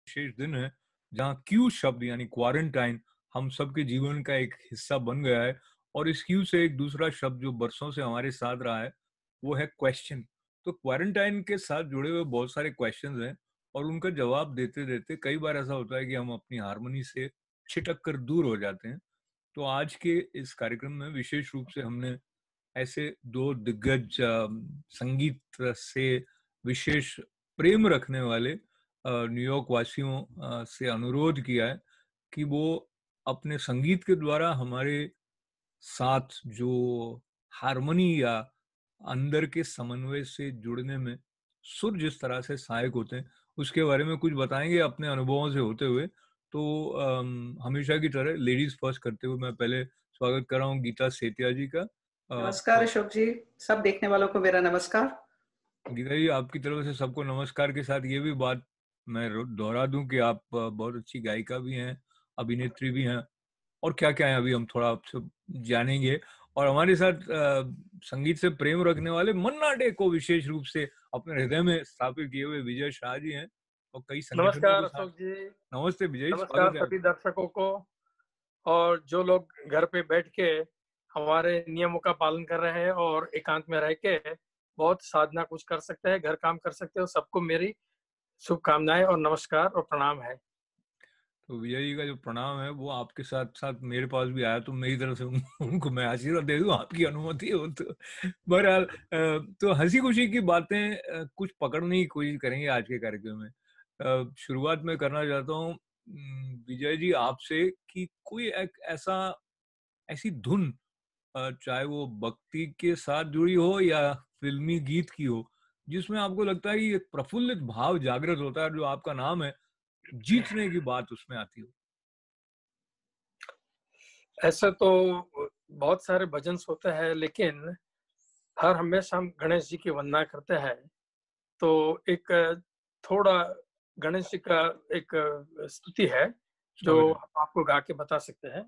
विशेष दिन है जहाँ क्यू शब्द यानी क्वारंटाइन हम सबके जीवन का एक हिस्सा बन गया है। और इस क्यू से एक दूसरा शब्द जो बरसों से हमारे साथ रहा है वो है क्वेश्चन। तो क्वारंटाइन के साथ जुड़े हुए बहुत सारे क्वेश्चंस हैं और उनका जवाब देते देते कई बार ऐसा होता है कि हम अपनी हारमोनी से छिटक कर दूर हो जाते हैं। तो आज के इस कार्यक्रम में विशेष रूप से हमने ऐसे दो दिग्गज संगीत से विशेष प्रेम रखने वाले न्यूयॉर्क वासियों से अनुरोध किया है कि वो अपने संगीत के द्वारा हमारे साथ जो हारमोनी या अंदर के समन्वय से जुड़ने में सुर जिस तरह से सहायक होते हैं उसके बारे में कुछ बताएंगे अपने अनुभवों से होते हुए। तो हमेशा की तरह लेडीज फर्स्ट करते हुए मैं पहले स्वागत कर रहा हूँ गीता सेतिया जी का। नमस्कार अशोक जी, सब देखने वालों को मेरा नमस्कार। गीता जी आपकी तरफ से सबको नमस्कार के साथ ये भी बात मैं दोहरा दूं कि आप बहुत अच्छी गायिका भी हैं, अभिनेत्री भी हैं और क्या क्या है अभी हम थोड़ा आपसे जानेंगे। और हमारे साथ संगीत से प्रेम रखने वाले मन्ना डे को विशेष रूप से अपने हृदय में स्थापित किए हुए विजय शाह जी हैं और कई संगठनों नमस्कार के साथ। अशोक जी। नमस्ते विजय, नमस्कार स्वागत है सभी आपका। दर्शकों को और जो लोग घर पे बैठ के हमारे नियमों का पालन कर रहे हैं और एकांत में रह के बहुत साधना कुछ कर सकते हैं, घर काम कर सकते हो, सबको मेरी शुभकामनाएं और नमस्कार और प्रणाम है। तो विजय जी का जो प्रणाम है वो आपके साथ साथ मेरे पास भी आया, तो मेरी तरफ से उनको मैं आशीर्वाद दे दूं, आपकी अनुमति हो तो। बहरहाल तो हंसी खुशी की बातें कुछ पकड़ने की कोशिश करेंगे आज के कार्यक्रम में। शुरुआत में करना चाहता हूँ विजय जी आपसे कि कोई एक ऐसी धुन चाहे वो भक्ति के साथ जुड़ी हो या फिल्मी गीत की हो जिसमें आपको लगता है कि एक प्रफुल्लित भाव जागृत होता है, जो आपका नाम है, जीतने की बात उसमें आती हो। ऐसे तो बहुत सारे भजन होते हैं, लेकिन हर हमेशा हम गणेश जी की वंदना करते हैं, तो एक थोड़ा गणेश जी का एक स्तुति है जो स्वागत है। आपको गा के बता सकते हैं।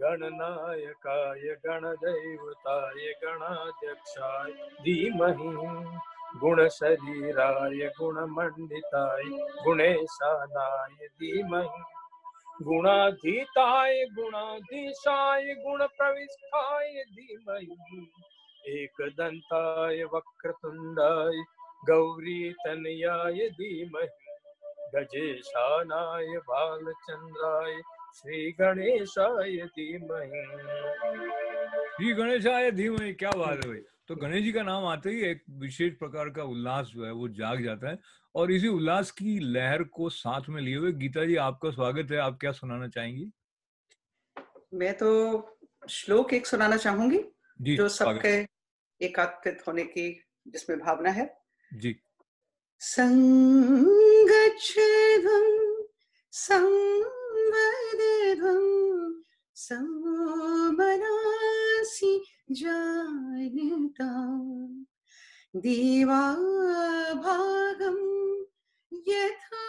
गणनायकाय गणदैवताय गणाध्यक्षाय धीमहि गुणशरीराय गुणमण्डिताय गुणेशानाय धीमहि गुणाधीताय गुणाधीशाय गुणप्रविष्टाय धीमहि एकदन्ताय वक्रतुण्डाय गौरीतनयाय धीमहि गजेशानाय बालचन्द्राय श्री गणेशाय धीमहि। श्री गणेशाय धीमहि, क्या बात है भाई। तो गणेश जी का नाम आते ही एक विशेष प्रकार का उल्लास जो है वो जाग जाता है और इसी उल्लास की लहर को साथ में लिए हुए गीता जी आपका स्वागत है। आप क्या सुनाना चाहेंगी? मैं तो श्लोक एक सुनाना चाहूंगी जी जो स्वागत सबके एकात्मित होने की जिसमें भावना है। जी। संगच्छध्वं संवदध्वं सोमनासि जानताम् दीवाभागं यथा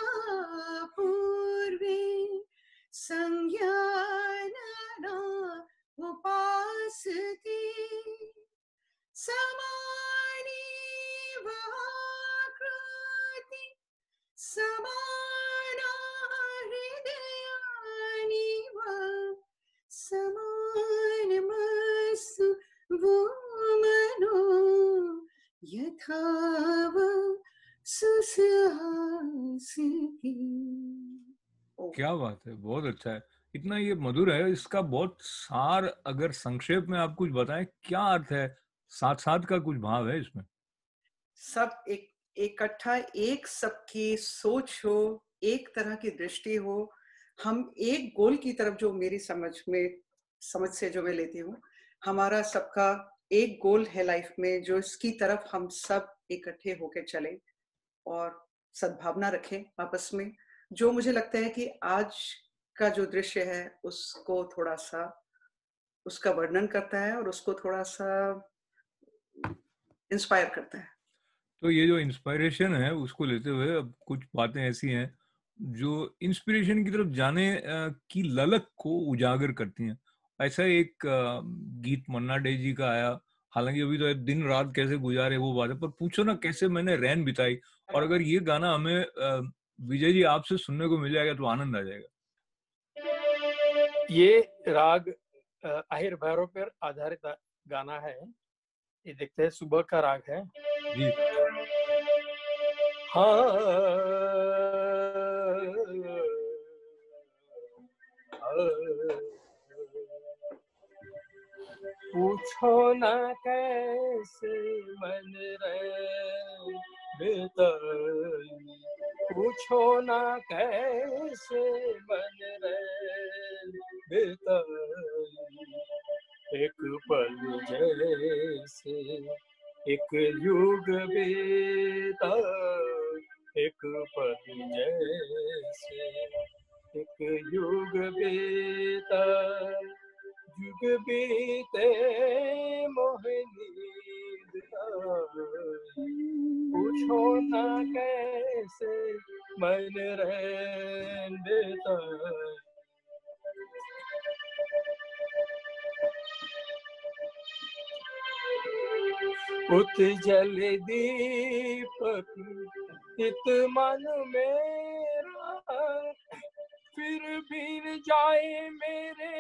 पूर्वे संज्ञानना उपासते समानी वाकृति समाना हृदयानि वा समानमस्तु वो मनो यथा वा सुसहासिकी। क्या बात है, बहुत अच्छा है। इतना ये मधुर है, इसका बहुत सार अगर संक्षेप में आप कुछ बताएं, क्या अर्थ है, साथ साथ का कुछ भाव है इसमें? सब एक इकट्ठा, एक सबकी सोच हो, एक तरह की दृष्टि हो, हम एक गोल की तरफ, जो मेरी समझ से जो मैं लेती हूँ, हमारा सबका एक गोल है लाइफ में, जो इसकी तरफ हम सब इकट्ठे होकर चले और सद्भावना रखें आपस में। जो मुझे लगता है कि आज का जो दृश्य है उसको थोड़ा सा उसका वर्णन करता है और उसको थोड़ा सा इंस्पायर करता है। तो ये जो इंस्पायरेशन है उसको लेते हुए अब कुछ बातें ऐसी हैं जो इंस्पिरेशन की तरफ जाने की ललक को उजागर करती हैं। ऐसा एक गीत मन्ना डे जी का आया, हालांकि अभी तो दिन रात कैसे गुजारे वो बात है, पर पूछो ना कैसे मैंने रैन बिताई। और अगर ये गाना हमें विजय जी आपसे सुनने को मिल जाएगा तो आनंद आ जाएगा। ये राग अहिर भैरव पर आधारित गाना है। ये देखते हैं, सुबह का राग है जी। पूछो ना कैसे मन बेताई, पूछो ना कैसे मन बेताई, एक पल जैसे एक युग बीता, एक पल जैसे एक युग बीता, युग बीते मोहिनी पूछो ना कैसे मन रैन बेताई। उत जल दीपक इत मन मेरा, फिर भी जाए मेरे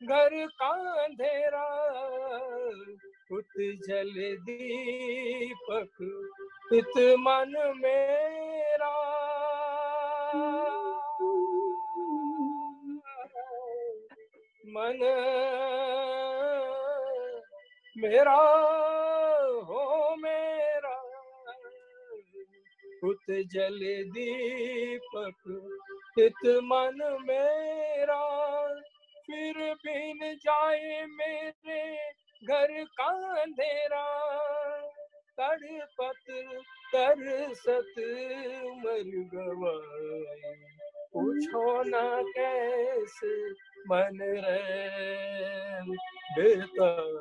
घर का अंधेरा, उत जल दीपक इत मन मेरा, मन मेरा हो मेरा, उत जल दीपक इत मन मेरा, फिर बिन जाए मेरे घर का अंधेरा, तड़पत तरसत मर गवाए, पूछो ना कैसे मन रैन बेताई।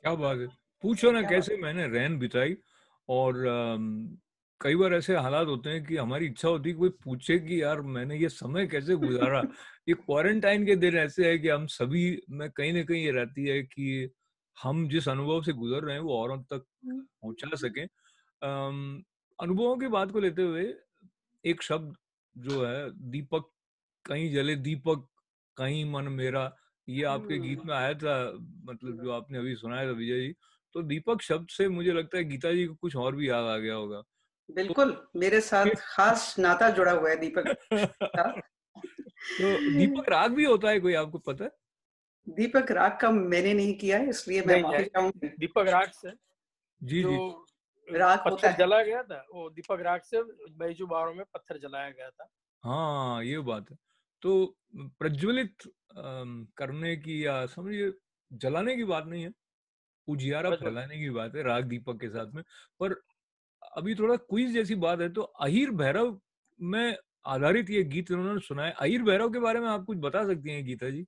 क्या बात है, पूछो ना कैसे मैंने रैन बिताई। और कई बार ऐसे हालात होते हैं कि हमारी इच्छा होती है कि कोई पूछे कि यार मैंने ये समय कैसे गुजारा। ये क्वारंटाइन के दिन ऐसे है कि हम सभी में कहीं ना कहीं ये रहती है कि हम जिस अनुभव से गुजर रहे हैं वो औरों तक पहुंचा सकें। अनुभवों की बात को लेते हुए एक शब्द जो है दीपक, कहीं जले दीपक कहीं मन मेरा, ये आपके गीत में आया था, मतलब जो आपने अभी सुनाया था विजय जी। तो दीपक शब्द से मुझे लगता है गीता जी को कुछ और भी याद आ गया होगा। बिल्कुल, मेरे साथ खास नाता जुड़ा हुआ है दीपक का। तो दीपक राग भी होता है कोई, आपको पता है? दीपक राग का मैंने नहीं किया है, इसलिए मैं नहीं है, माफी चाहूंगी। दीपक राग से जी जो जी। राग होता पत्थर है। जलाया गया था, वो दीपक राग से बैजू बारों में पत्थर जलाया गया था। हाँ ये बात है। तो प्रज्वलित करने की या समझिए जलाने की बात नहीं है, उजियारा प्रज्वल, फैलाने की बात है राग दीपक के साथ में। पर अभी थोड़ा क्विज जैसी बात है, तो अहिर भैरव में आधारित ये गीत उन्होंने सुना है। अहिर भैरव के बारे में आप कुछ बता सकती हैं गीता जी?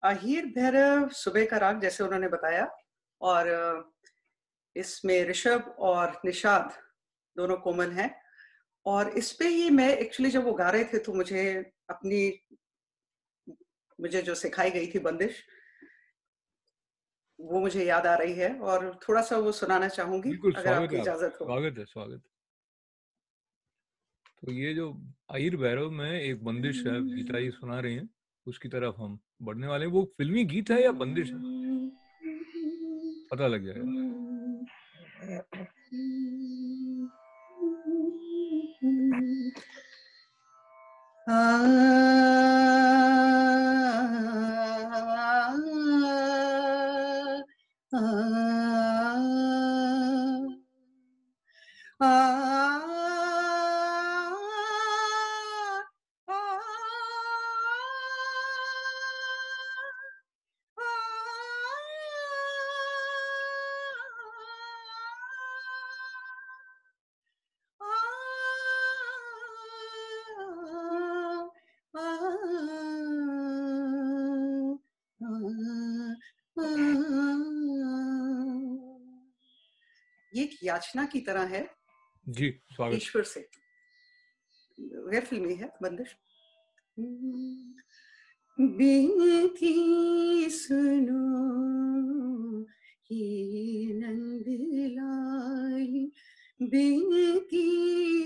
अहीर भैरव सुबह का राग जैसे उन्होंने बताया, और इसमें ऋषभ और निषाद दोनों कोमल हैं। और इस पे ही मैं एक्चुअली जब वो गा रहे थे तो मुझे जो सिखाई गई थी बंदिश, वो मुझे याद आ रही है और थोड़ा सा वो सुनाना चाहूंगी बिल्कुल, अगर स्वागत आपकी है आपका, इजाजत हो। स्वागत है, स्वागत है। तो ये जो अहिर भैरव में एक बंदिश है गीता जी सुना रही हैं, उसकी तरफ हम बढ़ने वाले हैं। वो फिल्मी गीत है या बंदिश है, पता लग जाएगा। ये एक याचना की तरह है जी स्वागत। ईश्वर से। गैर फिल्मी है बंदिश। बिनती सुनो हे नंद लाल, बिनती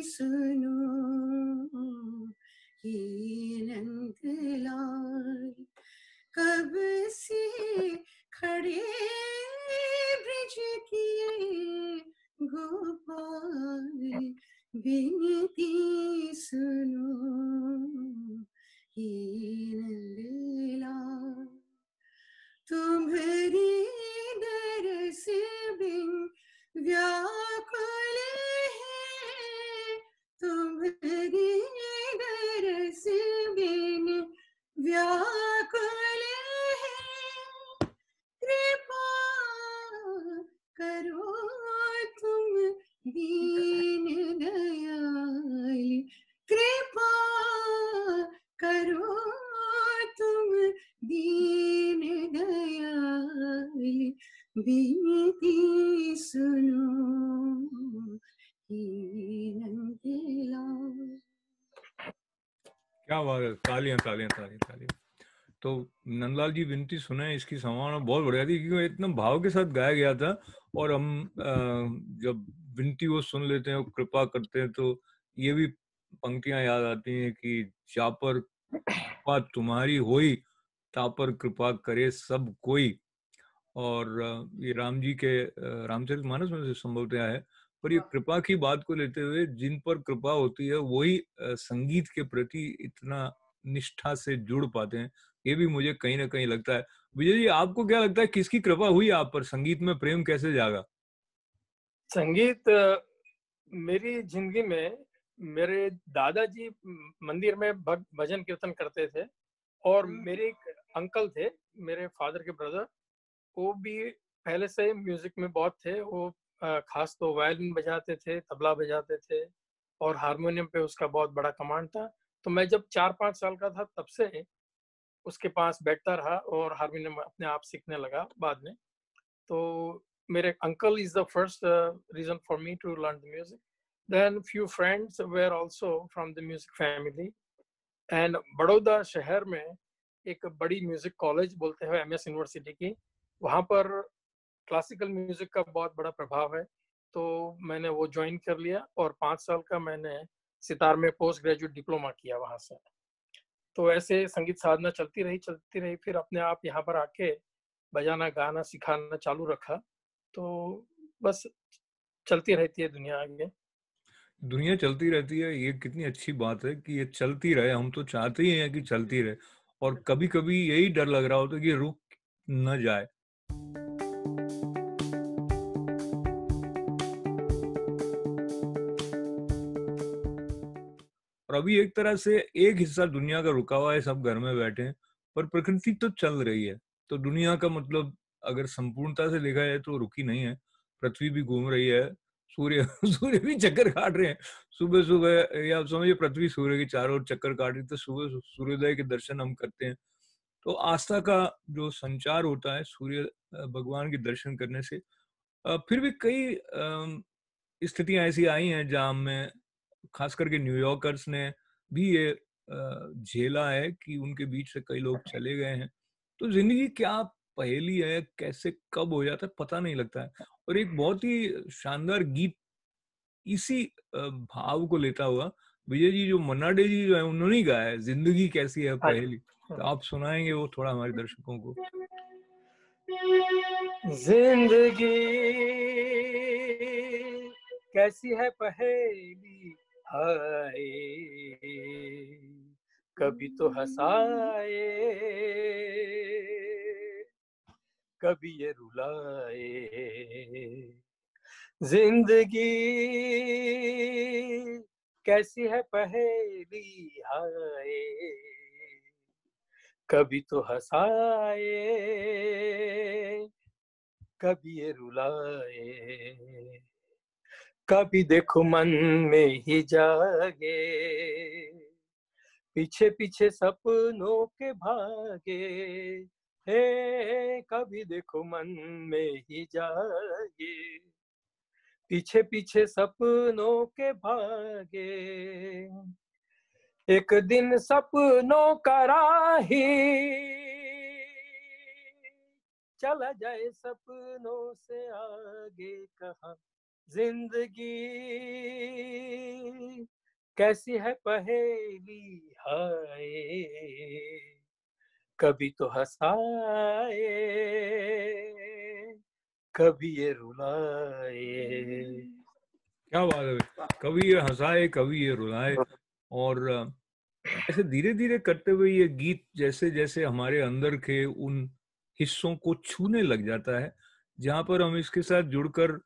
सुनो हे नंद लाल। कब से खड़े ब्रिज किए गोपाल, बिनती सुनो हे नंदलाल। तुम्हारी दरस बिन व्याकुल है, तुम्हारी दरस बिन व्याकुल है। कृपा करो तुम दीन दयाल, कृपा करो तुम दीन दयाल, बिनती सुनो हे नंदलाल। क्या बात है, तालियां तालियां तालियां तालियां। तो नंदलाल जी विनती सुने, इसकी संभावना बहुत बढ़िया थी क्योंकि इतना भाव के साथ गाया गया था। और हम जब विनती वो सुन लेते हैं और कृपा करते हैं तो ये भी पंक्तियां याद आती हैं कि जा पर कृपा तुम्हारी होई, ता पर कृपा करे सब कोई। और ये राम जी के रामचरितमानस में से संभवतः है। पर ये कृपा की बात को लेते हुए जिन पर कृपा होती है वही संगीत के प्रति इतना निष्ठा से जुड़ पाते हैं, ये भी मुझे कहीं ना कहीं लगता है। विजय जी, आपको क्या लगता है, किसकी कृपा हुई आप पर, संगीत में प्रेम कैसे जागा? संगीत मेरी जिंदगी में मेरे दादाजी मंदिर में भजन कीर्तन करते थे, और मेरे एक अंकल थे, मेरे फादर के ब्रदर, वो भी पहले से म्यूजिक में बहुत थे। वो खास तो वायलिन बजाते थे, तबला बजाते थे, और हारमोनियम पे उसका बहुत बड़ा कमांड था। तो मैं जब 4-5 साल का था तब से उसके पास बैठता रहा और हारमोनियम अपने आप सीखने लगा बाद में। तो मेरे uncle is the first reason for me to learn the music. Then few friends were also from the music family. And Baroda शहर में एक बड़ी म्यूजिक कॉलेज बोलते हैं MS यूनिवर्सिटी की, वहाँ पर क्लासिकल म्यूजिक का बहुत बड़ा प्रभाव है। तो मैंने वो ज्वाइन कर लिया और 5 साल का मैंने सितार में पोस्ट ग्रेजुएट डिप्लोमा किया वहाँ से। तो ऐसे संगीत साधना चलती रही। फिर अपने आप यहाँ पर आके बजाना गाना सिखाना चालू रखा। तो बस चलती रहती है दुनिया आगे। दुनिया चलती रहती है, ये कितनी अच्छी बात है कि ये चलती रहे। हम तो चाहते ही हैं कि चलती रहे, और कभी कभी यही डर लग रहा होता है कि रुक न जाए। और अभी एक तरह से एक हिस्सा दुनिया का रुका हुआ है, सब घर में बैठे हैं, पर प्रकृति तो चल रही है। तो दुनिया का मतलब अगर संपूर्णता से देखा जाए तो रुकी नहीं है, पृथ्वी भी घूम रही है, सूर्य सूर्य भी चक्कर काट रहे हैं। सुबह सुबह, या आप समझिए पृथ्वी सूर्य के चारों ओर चक्कर काट रही, तो सुबह सूर्योदय के दर्शन हम करते हैं। तो आस्था का जो संचार होता है सूर्य भगवान के दर्शन करने से। फिर भी कई स्थितियां ऐसी आई हैं जहां में खास करके न्यूयॉर्कर्स ने भी ये झेला है कि उनके बीच से कई लोग चले गए हैं। तो जिंदगी क्या पहेली है, कैसे कब हो जाता है पता नहीं लगता है। और एक बहुत ही शानदार गीत इसी भाव को लेता हुआ विजय जी, जो मन्ना डे जी जो है उन्होंने ही गाया है, जिंदगी कैसी है हाँ पहेली। जी। तो आप सुनाएंगे वो थोड़ा हमारे दर्शकों को? जिंदगी कैसी है पहेली, हाय कभी तो हंसाए कभी ये रुलाए। जिंदगी कैसी है पहेली, हाय कभी तो हंसाए कभी ये रुलाए। कभी देखो मन में ही जागे, पीछे पीछे सपनों के भागे। हे कभी देखो मन में ही जागे, पीछे पीछे सपनों के भागे। एक दिन सपनों का राही चला जाए सपनों से आगे कहाँ। जिंदगी कैसी है पहेली हाय, कभी तो हंसाए कभी ये रुलाए। क्या बात है भाई। कभी ये हंसाए कभी ये रुलाए। और ऐसे धीरे धीरे करते हुए ये गीत जैसे जैसे हमारे अंदर के उन हिस्सों को छूने लग जाता है, जहाँ पर हम इसके साथ जुड़कर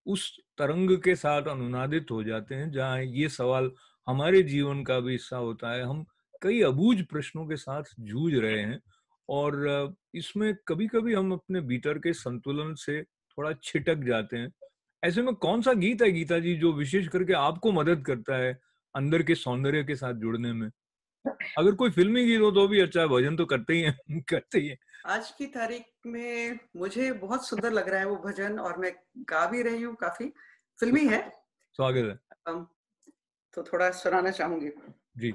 उस तरंग के साथ अनुनादित हो जाते हैं, जहाँ ये सवाल हमारे जीवन का भी हिस्सा होता है। हम कई अबूझ प्रश्नों के साथ जूझ रहे हैं और इसमें कभी कभी हम अपने भीतर के संतुलन से थोड़ा छिटक जाते हैं। ऐसे में कौन सा गीत है गीता जी जो विशेष करके आपको मदद करता है अंदर के सौंदर्य के साथ जुड़ने में? अगर कोई फिल्मी गीत हो तो भी अच्छा है, भजन तो करते ही हैं करते ही हैं। आज की तारीख में मुझे बहुत सुंदर लग रहा है वो भजन, और मैं गा भी रही हूँ, काफी फिल्मी है। स्वागत है तो थोड़ा सुनाना चाहूंगी। जी।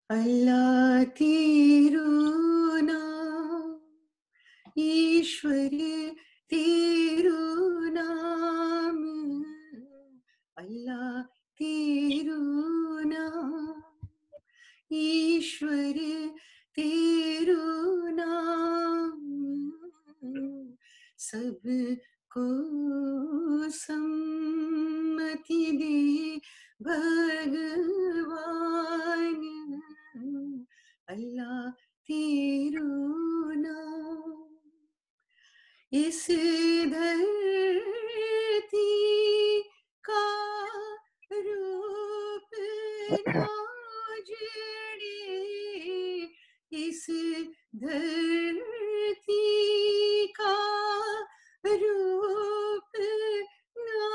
अल्लाह तेरू नाम, ईश्वर तेरू नाम, अल्लाह तेरू नाम, ईश्वर तेरू नाम, सबको सम्मति दे भगवान, अल्लाह तेरू नाम। इस धरती का रूप ना जड़े, इस धरती का रूप ना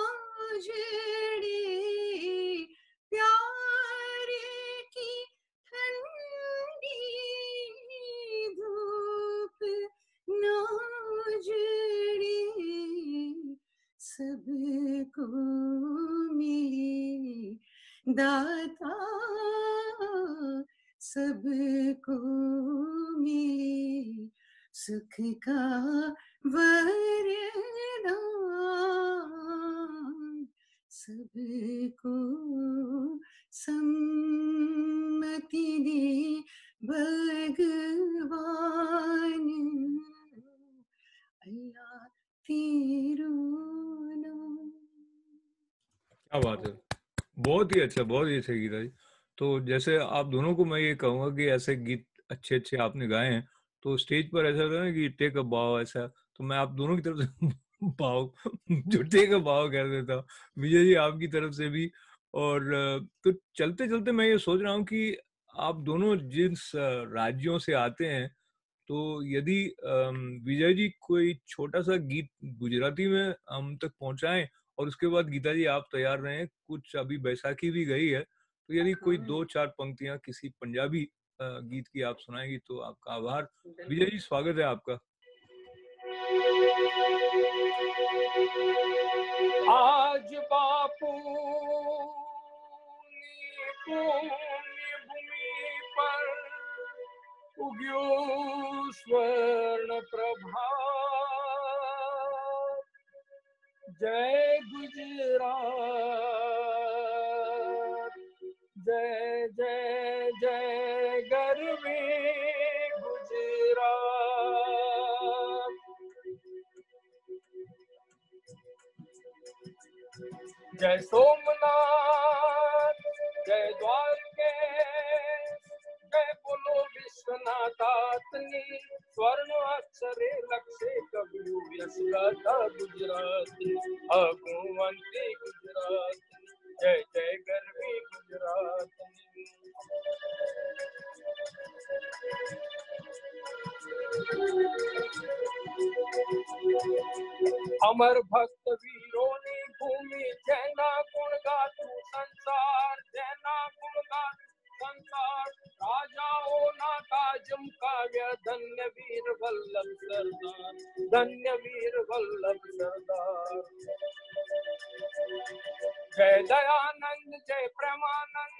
जड़े, प्यार की ठंडी धूप ना जड़े, सबको मिले दाता, सबको मिले सुख का वरदान, सबको सम्मति दे भगवान, अल्लाह तेरू नाम। क्या बात है, बहुत ही अच्छा गीता जी। तो जैसे आप दोनों को मैं ये कहूंगा कि ऐसे गीत अच्छे अच्छे आपने गाए हैं, तो स्टेज पर ऐसा होता है ना कि टेक अ बाव, ऐसा तो मैं आप दोनों की तरफ से बाव जो टेक अ बाव कर देता हूँ, विजय जी आपकी तरफ से भी। और तो चलते चलते मैं ये सोच रहा हूँ कि आप दोनों जिस राज्यों से आते हैं, तो यदि विजय जी कोई छोटा सा गीत गुजराती में हम तक पहुंचाएं, और उसके बाद गीता जी आप तैयार रहें, कुछ अभी बैसाखी भी गई है, तो यदि कोई 2-4 पंक्तियां किसी पंजाबी गीत की आप सुनाएंगी तो आपका आभार। विजय जी स्वागत है आपका। आज बापू पुण्य भूमि पर उग्यो स्वर्ण प्रभात, जय गुजरात, जय जय जय गर्वी गुजरात। जय सोमनाथ, जय द्वारकेश, जय बोलो विश्वनाथातनी, स्वर्ण अक्षरे लक्षे कवियो यशगाथा गुजराती, अगुवंती गुजराती, जय जय गर्वी गुजराती। अमर भक्त वीरों ने भूमि, जैना गुण गातु संसार, जैना गुण गातु संसार। सरदार, राजाओं ना ताजम काव्य, धन्य वीर वल्लभ सरदार, धन्य वीर वल्लभ सरदार। जय दयानंद जय प्रेमानंद,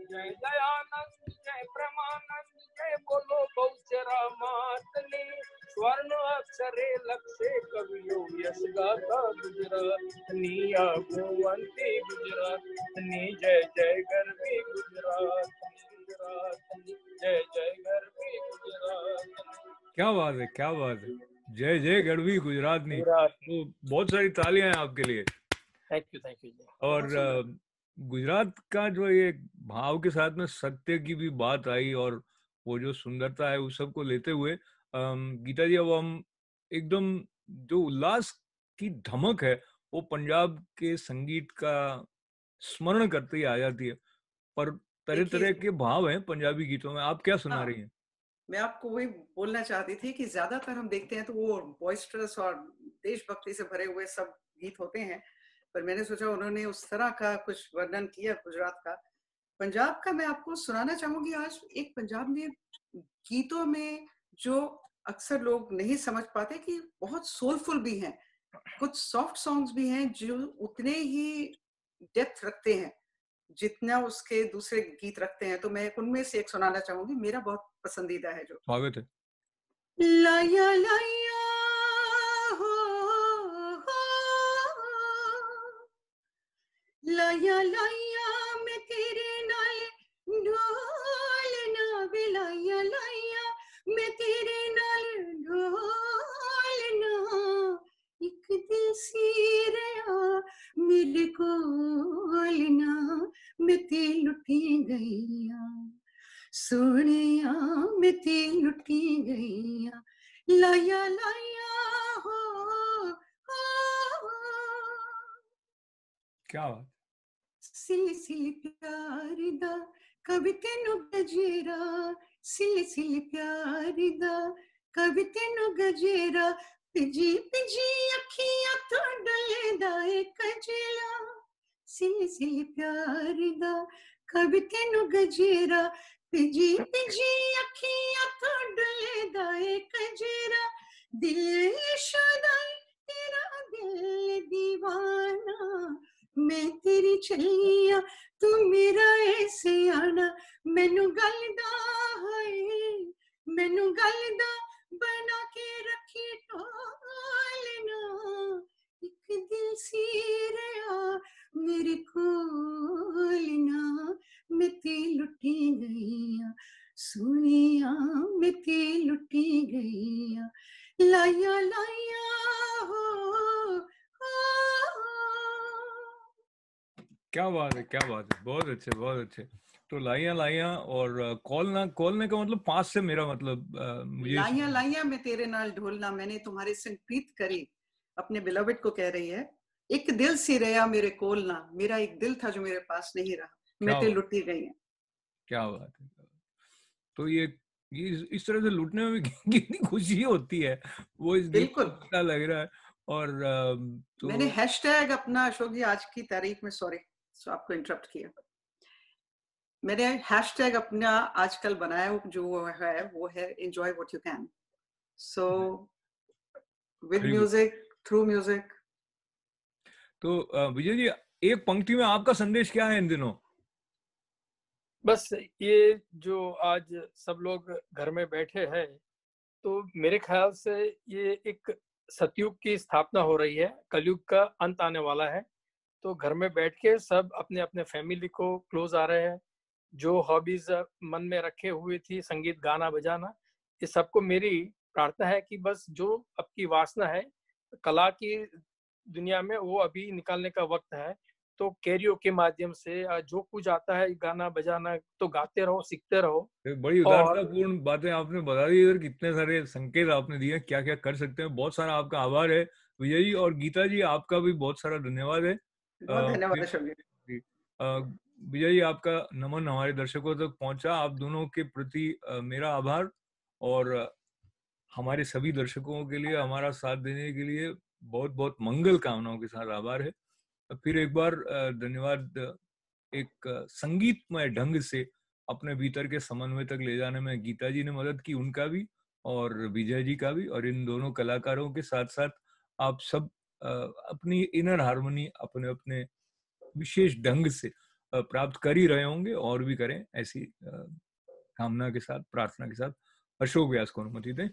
जय दयानंद जय प्रेमानंद, जय बोलो बहुचरा मातनी, स्वर्ण अक्षरे लक्ष्य कवियो यश गाथा गुजरातनी, आगुवंती गुजरातनी, जय जय गरवी गुजरातनी, गुजरातनी, जय जय गरवी गुजरातनी। क्या बात है, क्या बात है। जय जय गढ़वी गुजरातनी। तो बहुत सारी तालियां हैं आपके लिए। Thank you, thank you. और गुजरात का जो ये भाव के साथ में सत्य की भी बात आई और वो जो सुंदरता है उस सब को लेते हुए गीता जी, अब हम एकदम जो उल्लास की धमक है वो पंजाब के संगीत का स्मरण करते ही आ जाती है, पर तरह तरह के भाव हैं पंजाबी गीतों में। आप क्या सुना रही हैं? मैं आपको वही बोलना चाहती थी कि ज्यादातर हम देखते हैं तो वो बॉइस्टरस और देशभक्ति से भरे हुए सब गीत होते हैं, पर मैंने सोचा उन्होंने उस तरह का कुछ वर्णन किया गुजरात का। पंजाब का मैं आपको सुनाना चाहूंगी आज एक पंजाब में गीतों में जो अक्सर लोग नहीं समझ पाते कि बहुत सोलफुल भी हैं, कुछ सॉफ्ट सॉन्ग्स भी हैं जो उतने ही डेप्थ रखते हैं जितना उसके दूसरे गीत रखते हैं। तो मैं उनमें से एक सुनाना चाहूंगी, मेरा बहुत पसंदीदा है जो स्वागत है। लाया लाया हो, लाया लाया मैं तेरे नाल ढोलना वे, लाया लाया मैं तेरे नाल ढोलना, एक दिल सी रहा मेरे कोलना, मैं ते लुटी गईया सोनिया, मैं ते लुटी गईया, लाया लाया हो, क्या बात। सिल सिल प्यार दा कभी तेनू गजेरा, सिल सिल प्यार दा कभी तेनू गजेरा, पिजी पिजी अखियां तो डलेदा ए कजेला, सिल सिल प्यार दा कभी तेनू गजेरा, पिजी पिजी अखियां तो डलेदा ए कजेरा, दिल शुदा तेरा दिल दीवाना, मैं तेरी चलिया तू मेरा ऐसे आना, मैनू गलदा है मैनू गलदा बना के रखी टोलना, एक दिल सी रहा मेरे कोलना, मैं ते लुटी गईया सुनिया, मैं ते लुटी गईया, लाया लाया हो, क्या बात है, क्या बात है। बहुत अच्छे, बहुत अच्छे। तो लाइयां लाइयां और कॉलना, कॉलने का मतलब पास से मेरा मतलब मुझे लाइयां लाइयां मैं तेरे नाल ढोलना, मैंने तुम्हारे संग प्रीत करी, अपने बिलवड को कह रही है। एक दिल सी रहा मेरे कोल ना, मेरा एक दिल था जो मेरे पास नहीं रहा, मैं ते लुटी गई है। क्या बात है। तो ये इस तरह से लूटने में भी कितनी खुशी होती है, वो इस गीत बिल्कुल पता लग रहा है। और तो मैंने हैशटैग अपना, अशोक जी आज की तारीख में, सॉरी आपको इंटरप्ट किया, मैंने हैशटैग अपना आजकल बनाया जो है वो है enjoy what you can, so with music, through music. तो विजय जी, एक पंक्ति में आपका संदेश क्या है इन दिनों? बस ये जो आज सब लोग घर में बैठे हैं, तो मेरे ख्याल से ये एक सतयुग की स्थापना हो रही है, कलयुग का अंत आने वाला है। तो घर में बैठ के सब अपने अपने फैमिली को क्लोज आ रहे हैं, जो हॉबीज मन में रखे हुए थी, संगीत गाना बजाना, ये सबको मेरी प्रार्थना है कि बस जो आपकी वासना है कला की दुनिया में, वो अभी निकालने का वक्त है। तो कैरियो के माध्यम से जो कुछ आता है गाना बजाना, तो गाते रहो, सीखते रहो। बड़ी और उदारतापूर्ण बातें आपने बता दी इधर, कितने सारे संकेत आपने दिए क्या क्या कर सकते हैं। बहुत सारा आपका आभार है विजय जी। और गीता जी, आपका भी बहुत सारा धन्यवाद है। बहुत धन्यवाद अशोक जी। विजय जी, आपका नमन हमारे दर्शकों तक पहुंचा। आप दोनों के प्रति मेरा आभार, और हमारे सभी दर्शकों के लिए हमारा साथ देने के लिए बहुत बहुत मंगल कामनाओं के साथ आभार है। फिर एक बार धन्यवाद एक संगीतमय ढंग से अपने भीतर के समन्वय तक ले जाने में गीता जी ने मदद की, उनका भी और विजय जी का भी। और इन दोनों कलाकारों के साथ साथ आप सब अपनी इनर हार्मनी अपने अपने विशेष ढंग से प्राप्त कर ही रहे होंगे, और भी करें, ऐसी कामना के साथ, प्रार्थना के साथ अशोक व्यास को अनुमति दें।